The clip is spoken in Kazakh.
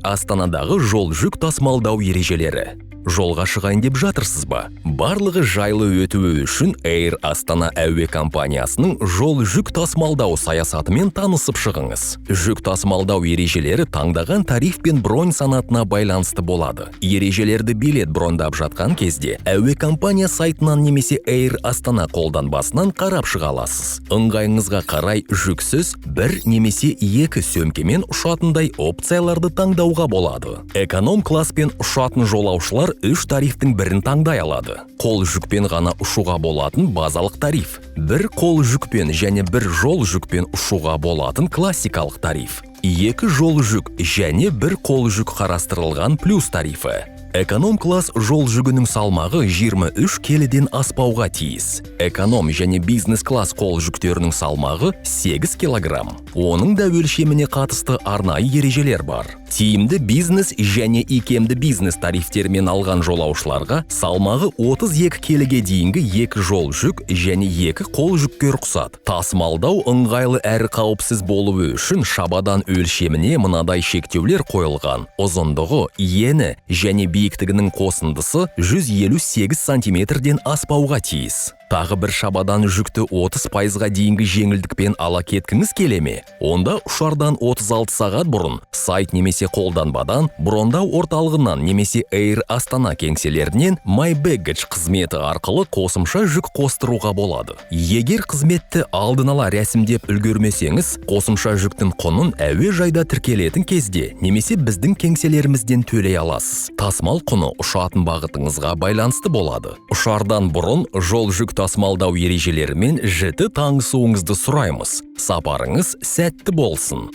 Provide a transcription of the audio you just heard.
Астанадағы жол жүк тасымалдау ережелері. Жолға шығайын деп жатырсыз ба? Барлығы жайлы өтуі үшін Air Астана әуе компаниясының жол жүк тасымалдау саясатымен танысып шығыңыз. Жүк тасымалдау ережелері таңдаған тариф пен бронь санатына байланысты болады. Ережелерді билет брондап жатқан кезде әуе компания сайтынан немесе Air Астана қолданбасынан қарап шыға аласыз. Ыңғайыңызға қарай жүксіз бір немесе екі сөмкемен ұшатындай опцияларды таңдауға болады. Эконом класспен ұшатын жолаушылар үш тарифтің бірін таңдай алады. Қол жүкпен ғана ұшуға болатын базалық тариф. Бір қол жүкпен және бір жол жүкпен ұшуға болатын классикалық тариф. Екі жол жүк және бір қол жүк қарастырылған плюс тарифі. Эконом класс жол жүгінің салмағы 23 келіден аспауға тиіс. Эконом және бизнес класс қол жүктерінің салмағы 8 килограмм. Оның да өлшеміне қатысты арнайы ережелер бар. Тиімді бизнес және икемді бизнес тарифтермен алған жолаушыларға салмағы 32 келіге дейінгі екі жол жүк және екі қол жүкке рұқсат. Тасымалдау ыңғайлы әрі қауіпсіз болуы үшін шабадан өлшеміне мынадай шектеулер қойылған. Ұзындығы, ені және биіктігінің қосындысы 158 сантиметрден аспауға тиіс. Тағы бір шабадан жүкті 30%-ға дейінгі жеңілдікпен ала кеткіңіз келе ме? Онда ұшардан 36 сағат бұрын сайт немесе қолданбадан брондау орталығынан немесе Air Астана кеңселерінен My Baggage қызметі арқылы қосымша жүк қостыруға болады. Егер қызметті алдын ала рәсімдеп үлгермесеңіз, қосымша жүктің құнын әуежайда тіркелетін кезде немесе біздің кеңселерімізден төлей аласыз. Тасымал құны ұшатын бағытыңызға байланысты болады. Ұшардан бұрын жол жүк тасымалдау ережелерімен жіті танысуыңызды сұраймыз. Сапарыңыз сәтті болсын.